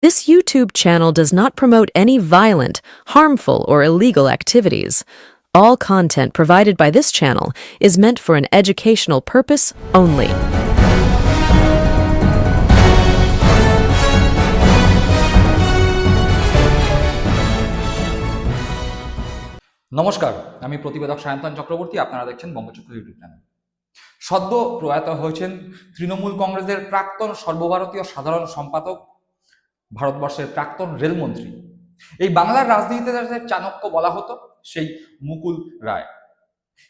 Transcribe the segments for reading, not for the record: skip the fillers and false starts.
This YouTube channel does not promote any violent, harmful, or illegal activities. All content provided by this channel is meant for an educational purpose only. নমস্কার, আমি প্রতিবেদক সায়ন্তন চক্রবর্তী। আপনারা দেখছেন বঙ্গচক্র YouTube channel. সদ্য প্রয়াত হয়েছেন তৃণমূল কংগ্রেসের প্রাক্তন সর্বভারতীয় সাধারণ সম্পাদক, ভারতবর্ষের প্রাক্তন রেলমন্ত্রী, এই বাংলার রাজনীতিতে যাদের চাণক্য বলা হতো, সেই মুকুল রায়।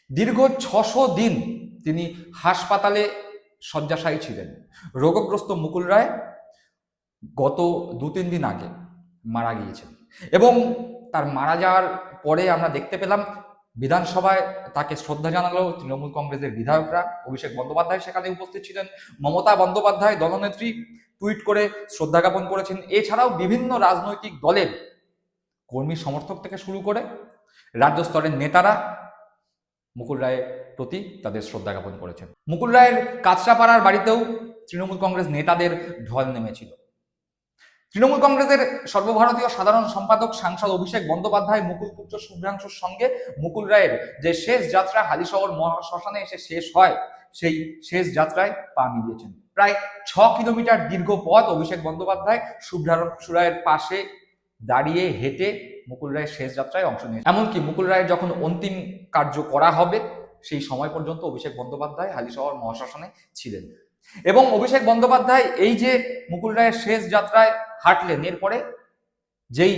দীর্ঘ 600 দিন তিনি হাসপাতালে শয্যাশায়ী ছিলেন। রোগগ্রস্ত মুকুল রায় গত 2-3 দিন আগে মারা গিয়েছেন এবং তার মারা যাওয়ার পরে আমরা দেখতে পেলাম বিধানসভায় তাকে শ্রদ্ধা জানালো তৃণমূল কংগ্রেসের বিধায়করা। অভিষেক বন্দ্যোপাধ্যায় সেখানে উপস্থিত ছিলেন, মমতা বন্দ্যোপাধ্যায় দলনেত্রী টুইট করে শ্রদ্ধা জ্ঞাপন করেছেন। এছাড়াও বিভিন্ন রাজনৈতিক দলের কর্মী সমর্থক থেকে শুরু করে রাজ্য স্তরের নেতারা মুকুল রায়ের প্রতি তাদের শ্রদ্ধা জ্ঞাপন করেছেন। মুকুল রায়ের কাঁচরাপাড়ার বাড়িতেও তৃণমূল কংগ্রেস নেতাদের ঢল নেমেছিল। তৃণমূল কংগ্রেসের সর্বভারতীয় সাধারণ সম্পাদক সাংসদ অভিষেক বন্দ্যোপাধ্যায় মুকুল পুত্র শুভ্রাংশুর সঙ্গে মুকুল রায়ের যে শেষ যাত্রা হালিশহর মহাশ্মশানে এসে শেষ হয়, সেই শেষ যাত্রায় পা মিলিয়েছেন। প্রায় 6 কিলোমিটার দীর্ঘ পথ অভিষেক বন্দ্যোপাধ্যায় শুভ্রাংশু রায়ের পাশে দাঁড়িয়ে হেঁটে মুকুল রায়ের শেষ যাত্রায় অংশ নিয়েছে। এমনকি মুকুল রায়ের যখন অন্তিম কার্য করা হবে সেই সময় পর্যন্ত অভিষেক বন্দ্যোপাধ্যায় হালিশহর মহাশ্মশানে ছিলেন। এবং অভিষেক বন্দ্যোপাধ্যায় এই যে মুকুল রায়ের শেষ যাত্রায় হাঁটলেন, এরপরে যেই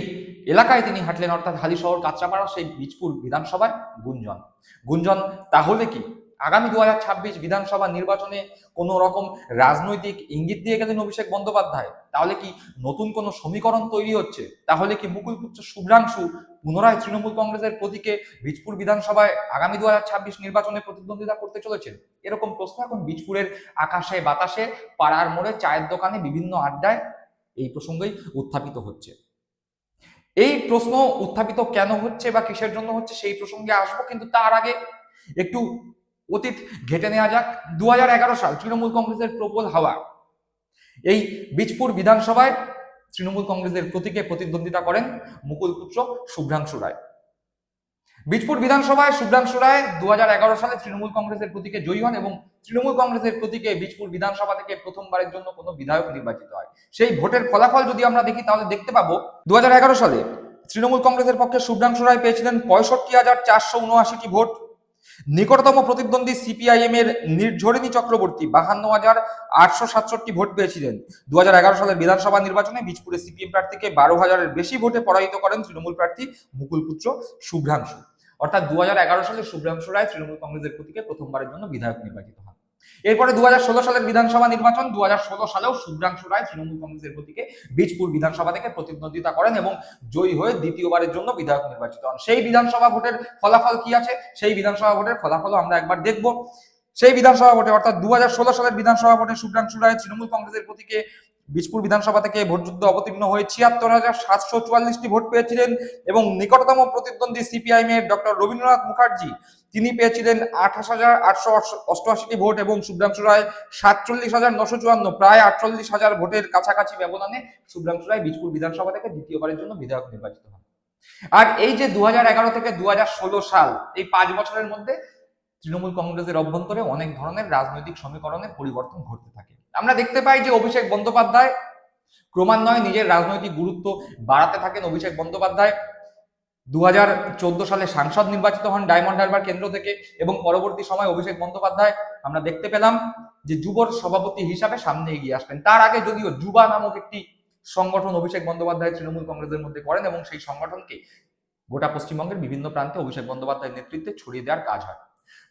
এলাকায় তিনি হাঁটলেন অর্থাৎ হালিশহর কাঁচরাপাড়া, সেই বীজপুর বিধানসভায় গুঞ্জন তাহলে কি আগামী 2026 বিধানসভা নির্বাচনে কোনো রকম রাজনৈতিক ইঙ্গিত দিয়ে গেলেন অভিষেক বন্দ্যোপাধ্যায়? তাহলে কি নতুন কোনো সমীকরণ তৈরি হচ্ছে? তাহলে কি মুকুল পুত্র শুভ্রাংশু পুনরায় তৃণমূল কংগ্রেসের প্রতীকে বীজপুর বিধানসভায় আগামী 2026 নির্বাচনে প্রতিদ্বন্দ্বিতা করতে চলেছেন? এরকম প্রশ্ন এখন বীজপুরের আকাশে বাতাসে, পাড়ার মোড়ে, চায়ের দোকানে, বিভিন্ন আড্ডায় এই প্রসঙ্গেই উত্থাপিত হচ্ছে। এই প্রশ্ন উত্থাপিত কেন হচ্ছে বা কিসের জন্য হচ্ছে সেই প্রসঙ্গে আসবো, কিন্তু তার আগে একটু অতীত ঘেটে নেওয়া যাক। 2011 সাল তৃণমূল কংগ্রেসের প্রবল হাওয়া। এই বীজপুর বিধানসভায় তৃণমূল কংগ্রেসের প্রতীকে প্রতিদ্বন্দ্বিতা করেন মুকুল পুত্র শুভ্রাংশু রায়। বীজপুর বিধানসভায় শুভ্রাংশু রায় 2011 সালে তৃণমূল কংগ্রেসের প্রতীকে জয়ী হন এবং তৃণমূল কংগ্রেসের প্রতীকে বীজপুর বিধানসভা থেকে প্রথমবারের জন্য কোনো বিধায়ক নির্বাচিত হয়। সেই ভোটের ফলাফল যদি আমরা দেখি তাহলে দেখতে পাবো 2011 সালে তৃণমূল কংগ্রেসের পক্ষে শুভ্রাংশু রায় পেয়েছিলেন 65,479টি ভোট। নিকটতম প্রতিদ্বন্দ্বী সিপিআইএম এর নির্ঝরিণী চক্রবর্তী 52,867 ভোট পেয়েছিলেন। 2011 সালের বিধানসভা নির্বাচনে বীজপুরে সিপিএম প্রার্থীকে 12,000-এর বেশি ভোটে পরাজিত করেন তৃণমূল প্রার্থী মুকুল পুত্র শুভ্রাংশু। অর্থাৎ 2011 সালে শুভ্রাংশু রায় তৃণমূল কংগ্রেসের প্রতীকে প্রথমবারের জন্য বিধায়ক নির্বাচিত হন। এরপরে 2016 সালের বিধানসভা নির্বাচন, 2016 সালেও শুভ্রাংশু রায় তৃণমূল কংগ্রেসের প্রতীকে বীজপুর বিধানসভা থেকে প্রতিদ্বন্দ্বিতা করেন এবং জয়ী হয়ে দ্বিতীয়বারের জন্য বিধায়ক নির্বাচিত হন। সেই বিধানসভা ভোটের ফলাফল কি আছে, সেই বিধানসভা ভোটের ফলাফল আমরা একবার দেখব। সেই বিধানসভা ভোটে অর্থাৎ 2016 সালের বিধানসভা ভোটে শুভ্রাংশু রায় তৃণমূল কংগ্রেসের প্রতীকে বীজপুর বিধানসভা থেকে ভোটযুদ্ধে অবতীর্ণ হয়ে 76,744টি ভোট পেয়েছিলেন এবং নিকটতম প্রতিদ্বন্দ্বী সিপিআইএম এর ডক্টর রবীন্দ্রনাথ মুখার্জি তিনি পেয়েছিলেন 28,888টি ভোট এবং শুভ্রাংশু রায় 47,954, প্রায় 48,000 ভোটের কাছাকাছি ব্যবধানে শুভ্রাংশু রায় বীজপুর বিধানসভা থেকে দ্বিতীয়বারের জন্য বিধায়ক নির্বাচিত হন। আর এই যে 2011 থেকে 2016 সাল, এই 5 বছরের মধ্যে তৃণমূল কংগ্রেসের অভ্যন্তরে অনেক ধরনের রাজনৈতিক সমীকরণে পরিবর্তন ঘটতে থাকে। আমরা দেখতে পাই যে অভিষেক বন্দ্যোপাধ্যায় ক্রমান্বয়ে নিজের রাজনৈতিক গুরুত্ব বাড়াতে থাকেন। অভিষেক বন্দ্যোপাধ্যায় 2014 সালে সাংসদ নির্বাচিত হন ডায়মন্ড হারবার কেন্দ্র থেকে এবং পরবর্তী সময় অভিষেক বন্দ্যোপাধ্যায় আমরা দেখতে পেলাম যে যুবর সভাপতি হিসাবে সামনে এগিয়ে আসবেন। তার আগে যদিও যুবা নামক একটি সংগঠন অভিষেক বন্দ্যোপাধ্যায় তৃণমূল কংগ্রেসের মধ্যে করেন এবং সেই সংগঠনকে গোটা পশ্চিমবঙ্গের বিভিন্ন প্রান্তে অভিষেক বন্দ্যোপাধ্যায়ের নেতৃত্বে ছড়িয়ে দেওয়ার কাজ হয়।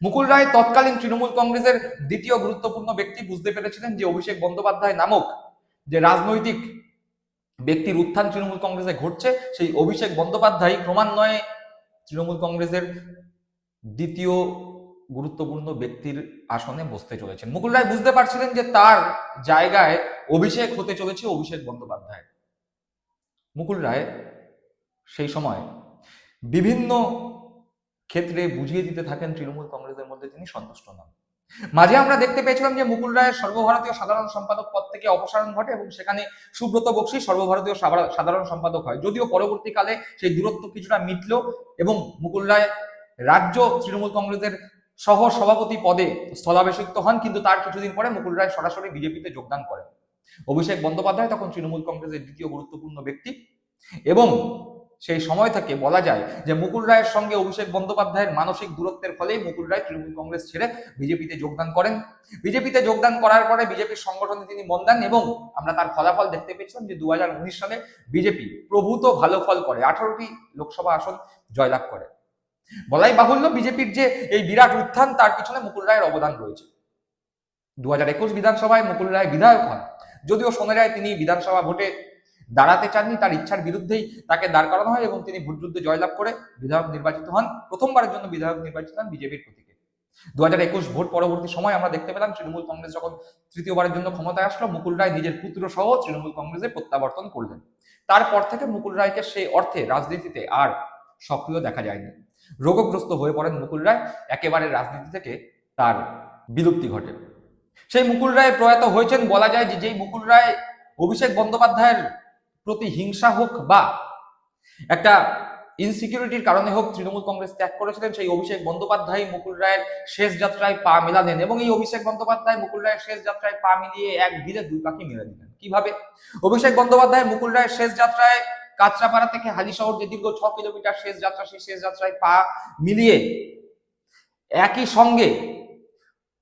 মুকুল রায় তৎকালীন তৃণমূল কংগ্রেসের দ্বিতীয় গুরুত্বপূর্ণ ব্যক্তি, বুঝতে পেরেছিলেন যে অভিষেক বন্দ্যোপাধ্যায় নামক যে রাজনৈতিক ব্যক্তির উত্থান তৃণমূল কংগ্রেসে ঘটছে, সেই অভিষেক বন্দ্যোপাধ্যায় ক্রমান্বয়ে তৃণমূল কংগ্রেসের দ্বিতীয় গুরুত্বপূর্ণ ব্যক্তির আসনে বসতে চলেছেন। মুকুল রায় বুঝতে পারছিলেন যে তার জায়গায় অভিষেক হতে চলেছে অভিষেক বন্দ্যোপাধ্যায়। মুকুল রায় সেই সময় বিভিন্ন ক্ষেত্রে বুঝিয়ে দিতে থাকেন তৃণমূল কংগ্রেসের মধ্যে তিনি সন্তুষ্ট নন। মাঝে আমরা দেখতে পেয়েছিলাম যে মুকুল রায়ের সর্বভারতীয় সাধারণ সম্পাদক পদ থেকে অপসারণ ঘটে এবং সেখানে সুব্রত বক্সী সর্বভারতীয় সাধারণ সম্পাদক হয়, যদিও পরবর্তীকালে সেই দূরত্ব কিছুটা মিটল এবং মুকুল রায় রাজ্য তৃণমূল কংগ্রেসের সহ সভাপতি পদে স্থলাভিষিক্ত হন, কিন্তু তার কিছুদিন পরে মুকুল রায় সরাসরি বিজেপিতে যোগদান করেন। অভিষেক বন্দ্যোপাধ্যায় তখন তৃণমূল কংগ্রেসের দ্বিতীয় গুরুত্বপূর্ণ ব্যক্তি এবং সেই সময় থেকে বলা যায় যে মুকুল রায়ের সঙ্গে অভিষেক বন্দ্যোপাধ্যায়ের মানসিক দূরত্বের ফলেই মুকুল রায় তৃণমূল কংগ্রেস ছেড়ে বিজেপিতে যোগদান করেন। বিজেপিতে যোগদান করার পরে বিজেপির সংগঠনে তিনি মন দেন এবং আমরা তার ফলাফল দেখতে পেয়েছিলাম যে 2019 সালে বিজেপি প্রভূত ভালো ফল করে, 18টি লোকসভা আসন জয়লাভ করে। বলাই বাহুল্য, বিজেপির যে এই বিরাট উত্থান তার পিছনে মুকুল রায়ের অবদান রয়েছে। 2021 বিধানসভায় মুকুল রায় বিধায়ক হন, যদিও সোনারায় তিনি বিধানসভা ভোটে দাঁড়াতে চাননি, তার ইচ্ছার বিরুদ্ধেই তাকে দাঁড় করানো হয় এবং তিনি ভোটযুদ্ধে জয়লাভ করে বিধায়ক নির্বাচিত হন, প্রথমবারের জন্য বিধায়ক নির্বাচিত হন বিজেপির প্রতীকে। 2021 ভোট পরবর্তী সময় আমরা দেখতে পেলাম তৃণমূল কংগ্রেস যখন তৃতীয়বারের জন্য ক্ষমতায় আসলো, মুকুল রায় নিজের পুত্র সহ তৃণমূল কংগ্রেসে প্রত্যাবর্তন করলেন। তারপর থেকে মুকুল রায়কে সেই অর্থে রাজনীতিতে আর সক্রিয় দেখা যায়নি। রোগগ্রস্ত হয়ে পড়েন মুকুল রায়, একেবারে রাজনীতি থেকে তার বিলুপ্তি ঘটে। সেই মুকুল রায় প্রয়াত হয়েছেন, বলা যায় যে যেই মুকুল রায় অভিষেক বন্দ্যোপাধ্যায়ের প্রতি হিংসা হোক বা একটা ইনসিকিউরিটির কারণে হোক তৃণমূল কংগ্রেস ত্যাগ করেছিলেন, সেই অভিষেক বন্দ্যোপাধ্যায় মুকুল রায়ের শেষ যাত্রায় পা মেলালেন এবং এই অভিষেক বন্দ্যোপাধ্যায় মুকুল রায়ের শেষ যাত্রায় পা মিলিয়ে এক ঢিলে দুই পাখি মেলে দিলেন। কিভাবে? অভিষেক বন্দ্যোপাধ্যায় মুকুল রায়ের শেষ যাত্রায় কাঁচরাপাড়া থেকে হালিশহর যে দীর্ঘ 6 কিলোমিটার শেষ যাত্রা, সেই শেষ যাত্রায় পা মিলিয়ে একই সঙ্গে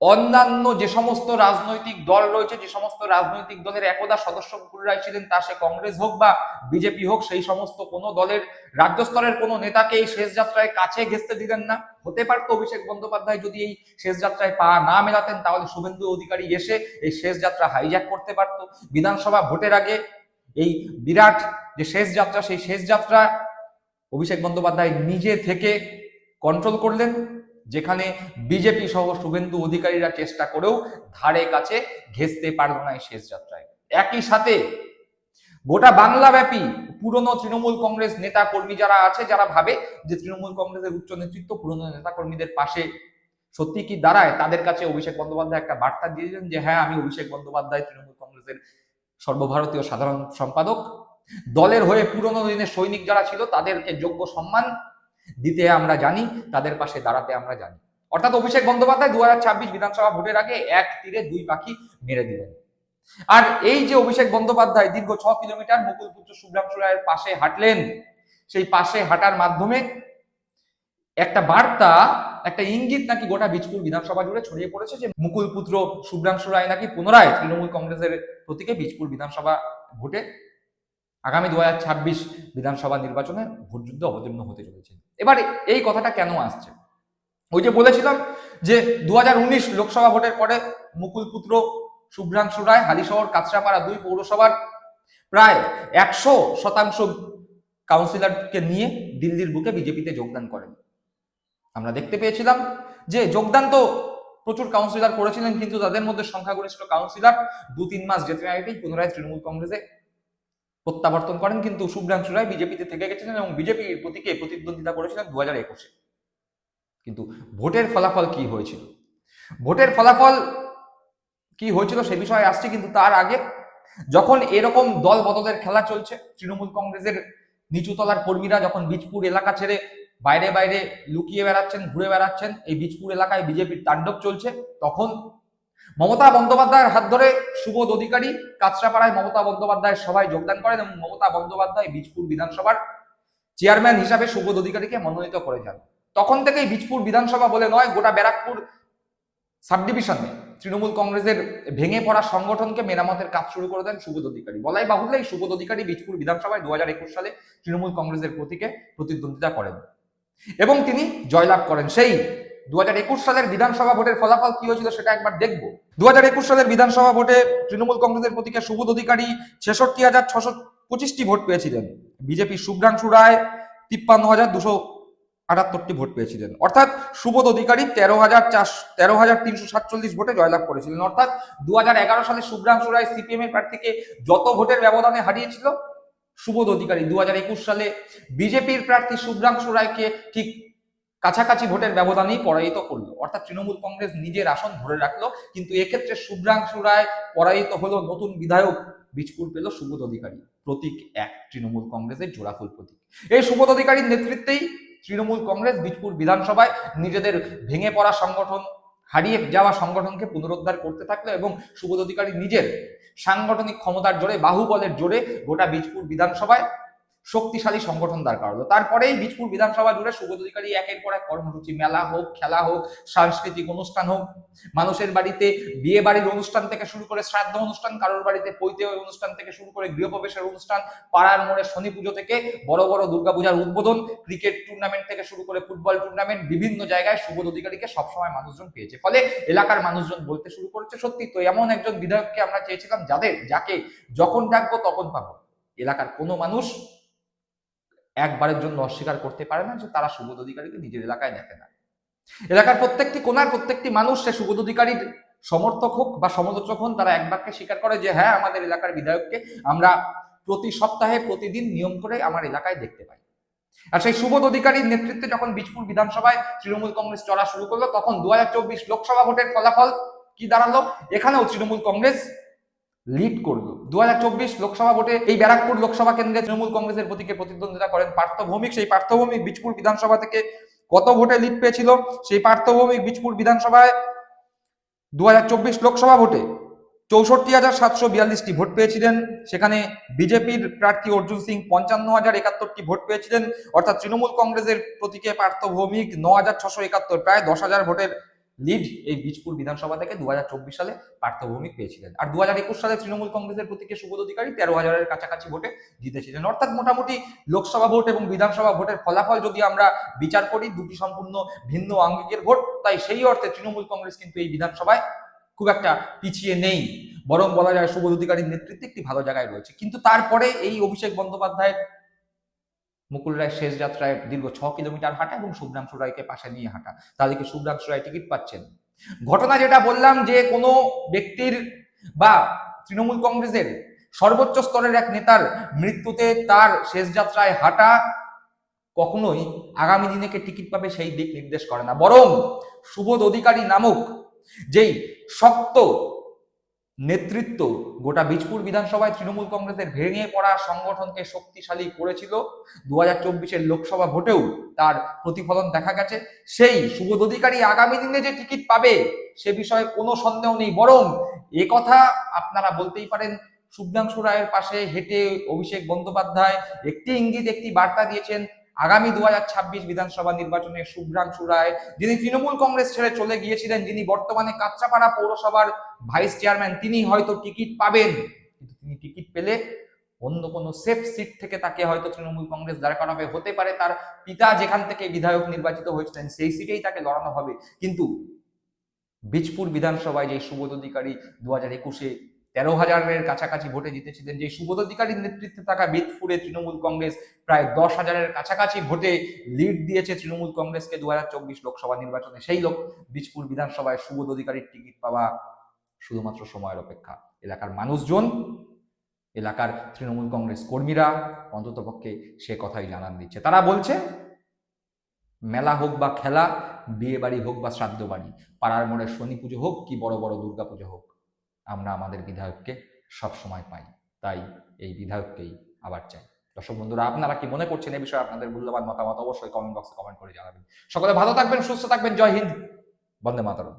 অন্যান্য যে সমস্ত রাজনৈতিক দল রয়েছে, যে সমস্ত রাজনৈতিক দলের একদা সদস্য মুকুল রায় ছিলেন, তা সে কংগ্রেস হোক বা বিজেপি হোক, সেই সমস্ত কোনো দলের রাজ্য স্তরের কোনো নেতাকে এই শেষ যাত্রায় কাছে ঘেঁচতে দিলেন না। হতে পারতো অভিষেক বন্দ্যোপাধ্যায় যদি এই শেষ যাত্রায় পা না মেলাতেন তাহলে শুভেন্দু অধিকারী এসে এই শেষ যাত্রা হাইজ্যাক করতে পারত। বিধানসভা ভোটের আগে এই বিরাট যে শেষ যাত্রা, সেই শেষ যাত্রা অভিষেক বন্দ্যোপাধ্যায় নিজে থেকে কন্ট্রোল করলেন, যেখানে বিজেপি সহ শুভেন্দু অধিকারীরা চেষ্টা করেও ধারে কাছে ঘেঁচতে পারল না এই শেষ যাত্রায়। একই সাথে গোটা বাংলাব্যাপী পুরনো তৃণমূল কংগ্রেস নেতা কর্মী যারা আছে, যারা ভাবে যে তৃণমূল কংগ্রেসের উচ্চ নেতৃত্ব পুরনো নেতা কর্মীদের পাশে সত্যি কি দাঁড়ায়, তাদের কাছে অভিষেক বন্দ্যোপাধ্যায় একটা বার্তা দিয়েছেন যে হ্যাঁ, আমি অভিষেক বন্দ্যোপাধ্যায় তৃণমূল কংগ্রেসের সর্বভারতীয় সাধারণ সম্পাদক, দলের হয়ে পুরনো দিনের সৈনিক যারা ছিল তাদেরকে যোগ্য সম্মান দিতে আমরা জানি, তাদের পাশে দাঁড়াতে আমরা জানি। অর্থাৎ অভিষেক বন্দ্যোপাধ্যায় 2026 বিধানসভা ভোটের আগে এক তীরে দুই পাখি মেরে দিলেন। আর এই যে অভিষেক বন্দ্যোপাধ্যায় দীর্ঘ 6 কিলোমিটার মুকুল পুত্র শুভ্রাংশু রায়ের পাশে হাঁটলেন, সেই পাশে হাঁটার মাধ্যমে একটা বার্তা, একটা ইঙ্গিত নাকি গোটা বীজপুর বিধানসভা জুড়ে ছড়িয়ে পড়েছে যে মুকুল পুত্র শুভ্রাংশু রায় নাকি পুনরায় তৃণমূল কংগ্রেসের প্রতীকে বীজপুর বিধানসভা ভোটে আগামী 2026 বিধানসভা নির্বাচনে ভোটযুদ্ধে অবতীর্ণ হতে চলেছে। এবার এই কথাটা কেন আসছে? ওই যে বলেছিলাম যে 2019 লোকসভা ভোটের পরে মুকুল পুত্র শুভ্রাংশু রায় হালিশহর কাঁচরাপাড়া 2 পৌরসভার প্রায় 100% কাউন্সিলরকে নিয়ে দিল্লির বুকে বিজেপিতে যোগদান করেন। আমরা দেখতে পেয়েছিলাম যে যোগদান তো প্রচুর কাউন্সিলর করেছিলেন, কিন্তু তাদের মধ্যে সংখ্যাগরিষ্ঠ কাউন্সিলর 2-3 মাস যেতে না যেতেই পুনরায় তৃণমূল কংগ্রেসে প্রত্যাবর্তন করেন, কিন্তু শুভ্রাংশু রায় বিজেপিতে থেকে গেছিলেন এবং বিজেপির প্রতীকে প্রতিদ্বন্দ্বিতা করেছিলেন 2021-এ। কিন্তু ভোটের ফলাফল কি হয়েছিল? ভোটের ফলাফল কি হয়েছিল সে বিষয়ে আসছে, কিন্তু তার আগে যখন এরকম দল বদলের খেলা চলছে, তৃণমূল কংগ্রেসের নিচুতলার কর্মীরা যখন বীজপুর এলাকা ছেড়ে বাইরে বাইরে লুকিয়ে বেড়াচ্ছেন, ঘুরে বেড়াচ্ছেন, এই বীজপুর এলাকায় বিজেপির তাণ্ডব চলছে, তখন মমতা বন্দ্যোপাধ্যায়ের হাত ধরে সুবোধ অধিকারী কাঁচরাপাড়ায় মমতা বন্দ্যোপাধ্যায়ের সভায় যোগদান করেন এবং মমতা বন্দ্যোপাধ্যায় বীজপুর বিধানসভার চেয়ারম্যান হিসাবে সুবোধ অধিকারীকে মনোনীত করে যান। তখন থেকেই বীজপুর বিধানসভা বলে নয়, গোটা ব্যারাকপুর সাব ডিভিশনে তৃণমূল কংগ্রেসের ভেঙে পড়া সংগঠনকে মেরামতের কাজ শুরু করে দেন সুবোধ অধিকারী। বলাই বাহুল্য, এই সুবোধ অধিকারী বীজপুর বিধানসভায় 2021 সালে তৃণমূল কংগ্রেসের প্রতীকে প্রতিদ্বন্দ্বিতা করেন এবং তিনি জয়লাভ করেন। সেই 2021 সালের বিধানসভা ভোটের ফলাফল কি হয়েছিল সেটা একবার দেখবো। 2021 সালের বিধানসভা ভোটে তৃণমূল কংগ্রেসের প্রতীকে সুবোধ অধিকারী 66,625টি ভোট পেয়েছিলেন, বিজেপি শুভ্রাংশু রায় 53,278টি ভোট পেয়েছিলেন। অর্থাৎ সুবোধ অধিকারী 13,347 ভোটে জয়লাভ করেছিলেন। অর্থাৎ 2011 সালে শুভ্রাংশু রায় সিপিএম এর প্রার্থীকে যত ভোটের ব্যবধানে হারিয়েছিল, সুবোধ অধিকারী 2021 সালে বিজেপির প্রার্থী শুভ্রাংশু রায়কে ঠিক কাছাকাছি ভোটের ব্যবধানেই পরাজিত করলো, অর্থাৎ তৃণমূল কংগ্রেস নিজের আসন ধরে রাখলো। কিন্তু এক্ষেত্রে শুভ্রাংশু রায় পরাজিত হলো, নতুন বিধায়ক বীজপুর পেল সুবোধ অধিকারী। প্রতীক এক, তৃণমূল কংগ্রেসের জোড়াফুল প্রতীক। এই সুবোধ অধিকারীর নেতৃত্বেই তৃণমূল কংগ্রেস বীজপুর বিধানসভায় নিজেদের ভেঙে পড়া সংগঠন, হারিয়ে যাওয়া সংগঠনকে পুনরুদ্ধার করতে থাকলো এবং সুবোধ অধিকারী নিজের সাংগঠনিক ক্ষমতার জোরে, বাহুবলের জোরে গোটা বীজপুর বিধানসভায় শক্তিশালী সংগঠন দাঁড় করালো। তারপরেই বীজপুর বিধানসভা জুড়ে সুবোধ অধিকারী একের পর এক কর্মসূচি, মেলা হোক, খেলা হোক, সাংস্কৃতিক অনুষ্ঠান হোক, মানুষের বাড়িতে বিয়ে বাড়ির অনুষ্ঠান থেকে শুরু করে শ্রাদ্ধ অনুষ্ঠান, কারোর বাড়িতে পৈতে অনুষ্ঠান থেকে শুরু করে গৃহপ্রবেশের অনুষ্ঠান, পাড়ার মোড়ে শনি পুজো থেকে বড় বড় দুর্গাপূজার উদ্বোধন, ক্রিকেট টুর্নামেন্ট থেকে শুরু করে ফুটবল টুর্নামেন্ট, বিভিন্ন জায়গায় সুবোধ অধিকারীকে সবসময় মানুষজন পেয়েছে। ফলে এলাকার মানুষজন বলতে শুরু করেছে, সত্যি তো এমন একজন বিধায়ককে আমরা চেয়েছিলাম, যাকে যখন ডাকবো তখন পাবো। এলাকার কোনো মানুষ একবারের জন্য অস্বীকার করতে পারে না যে তারা সুবোধ অধিকারীকে নিজের এলাকায় দেখে না। এলাকার প্রত্যেকটি কোনার প্রত্যেকটি মানুষ সে সুবোধ অধিকারীর সমর্থক হোক বা সমালোচক হন, তারা এক বাক্যে স্বীকার করে যে হ্যাঁ, আমাদের এলাকার বিধায়ককে আমরা প্রতি সপ্তাহে প্রতিদিন নিয়ম করে আমার এলাকায় দেখতে পাই। আর সেই সুবোধ অধিকারীর নেতৃত্বে যখন বীজপুর বিধানসভায় তৃণমূল কংগ্রেস চড়া শুরু করলো, তখন 2024 লোকসভা ভোটের ফলাফল কি দাঁড়ালো? এখানেও তৃণমূল কংগ্রেস লিড করলো। 2024 লোকসভা ভোটে এই ব্যারাকপুর লোকসভা কেন্দ্রে তৃণমূল কংগ্রেসের প্রতীকে প্রতিদ্বন্দ্বিতা করেন পার্থ ভৌমিক। সেই পার্থ ভৌমিক বীজপুর বিধানসভা থেকে কত ভোটে লিড পেয়েছিল? সেই পার্থ ভৌমিক বীজপুর বিধানসভায় 2024 লোকসভা ভোটে 64,742টি ভোট পেয়েছিলেন। সেখানে বিজেপির প্রার্থী অর্জুন সিং 55,071টি ভোট পেয়েছিলেন, অর্থাৎ তৃণমূল কংগ্রেসের প্রতীকে পার্থ ভৌমিক 9,671, প্রায় 10,000 ভোটের লিড এই বীজপুর বিধানসভা থেকে 2024 সালে পার্থ ভৌমিক পেয়েছিলেন। আর 2021 সালে তৃণমূল কংগ্রেসের প্রতীকে সুবোধ অধিকারী 13,000-এর কাছাকাছি ভোটে জিতেছিলেন। অর্থাৎ মোটামুটি লোকসভা ভোট এবং বিধানসভা ভোটের ফলাফল যদি আমরা বিচার করি, দুটি সম্পূর্ণ ভিন্ন আঙ্গিকের ভোট। তাই সেই অর্থে তৃণমূল কংগ্রেস কিন্তু এই বিধানসভায় খুব একটা পিছিয়ে নেই, বরং বলা যায় সুবোধ অধিকারীর নেতৃত্বে একটি ভালো জায়গায় রয়েছে। কিন্তু তারপরে এই অভিষেক বন্দ্যোপাধ্যায়ের মুকুল রায় শেষ যাত্রায় দীর্ঘ 6 কিলোমিটার হাঁটা এবং শুভ্রাংশু রায়কে পাশে নিয়ে হাঁটা, তাহলে কি শুভ্রাংশু রায় টিকিট পাচ্ছেন? ঘটনা যেটা বললাম যে কোনো ব্যক্তির বা তৃণমূল কংগ্রেসের সর্বোচ্চ স্তরের এক নেতার মৃত্যুতে তার শেষ যাত্রায় হাঁটা কখনোই আগামী দিনে কে টিকিট পাবে সেই দিক নির্দেশ করে না, বরং সুবোধ অধিকারী নামক যেই শক্ত নেতৃত্ব গোটা বীজপুর বিধানসভায় তৃণমূল কংগ্রেসের ভেঙে পড়া সংগঠনকে শক্তিশালী করেছিল, 2024 লোকসভা ভোটেও তার প্রতিফলন দেখা গেছে। সেই সুবোধ অধিকারী আগামী দিনে যে টিকিট পাবে সে বিষয়ে কোনো সন্দেহ নেই, বরং এ কথা আপনারা বলতেই পারেন শুভ্রাংশু রায়ের পাশে হেঁটে অভিষেক বন্দ্যোপাধ্যায় একটি ইঙ্গিত, একটি বার্তা দিয়েছেন। আগামী 2026 বিধানসভা নির্বাচনে শুভ্রাংশু রায়, যিনি তৃণমূল কংগ্রেস ছেড়ে চলে গিয়েছিলেন, যিনি বর্তমানে কাঁচরাপাড়া পৌরসভার ভাইস চেয়ারম্যান, তিনি হয়তো টিকিট পাবেন, কিন্তু তিনি টিকিট পেলে অন্য কোনো সেফ সিট থেকে তাকে হয়তো তৃণমূল কংগ্রেস দাঁড় করাবে। হতে পারে তার পিতা যেখান থেকে বিধায়ক নির্বাচিত হয়েছিলেন সেই সিটেই তাকে লড়ানো হবে। কিন্তু বীজপুর বিধানসভায় যে সুবোধ অধিকারী 2021-এ 13,000-এর কাছাকাছি ভোটে জিতেছিলেন, যে সুবোধ অধিকারীর নেতৃত্বে থাকা বীজপুরে তৃণমূল কংগ্রেস প্রায় 10,000-এর কাছাকাছি ভোটে লিড দিয়েছে তৃণমূল কংগ্রেসকে 2024 লোকসভা নির্বাচনে। সেই লোক বীজপুর বিধানসভায় সুবোধ অধিকারীর টিকিট পাওয়া শুধুমাত্র সময়ের অপেক্ষা। এলাকার মানুষজন, এলাকার তৃণমূল কংগ্রেস কর্মীরা অন্ততপক্ষে সে কথাই জানান দিচ্ছে। তারা বলছে মেলা হোক বা খেলা, বিয়ে বাড়ি হোক বা শ্রাদ্ধ বাড়ি, পাড়ার মোড়ে শনি পুজো হোক কি বড় বড় দুর্গা পুজো হোক, আমরা আমাদের বিধায়ককে সবসময় পাই। তাই এই বিধায়ককেই আবার চাই। দর্শক বন্ধুরা, আপনারা কি মনে করছেন এই বিষয়ে? আপনাদের মূল্যবান মতামত অবশ্যই কমেন্ট বক্সে কমেন্ট করে জানাবেন। সকলে ভালো থাকবেন, সুস্থ থাকবেন। জয় হিন্দ, বন্দে মাতরম।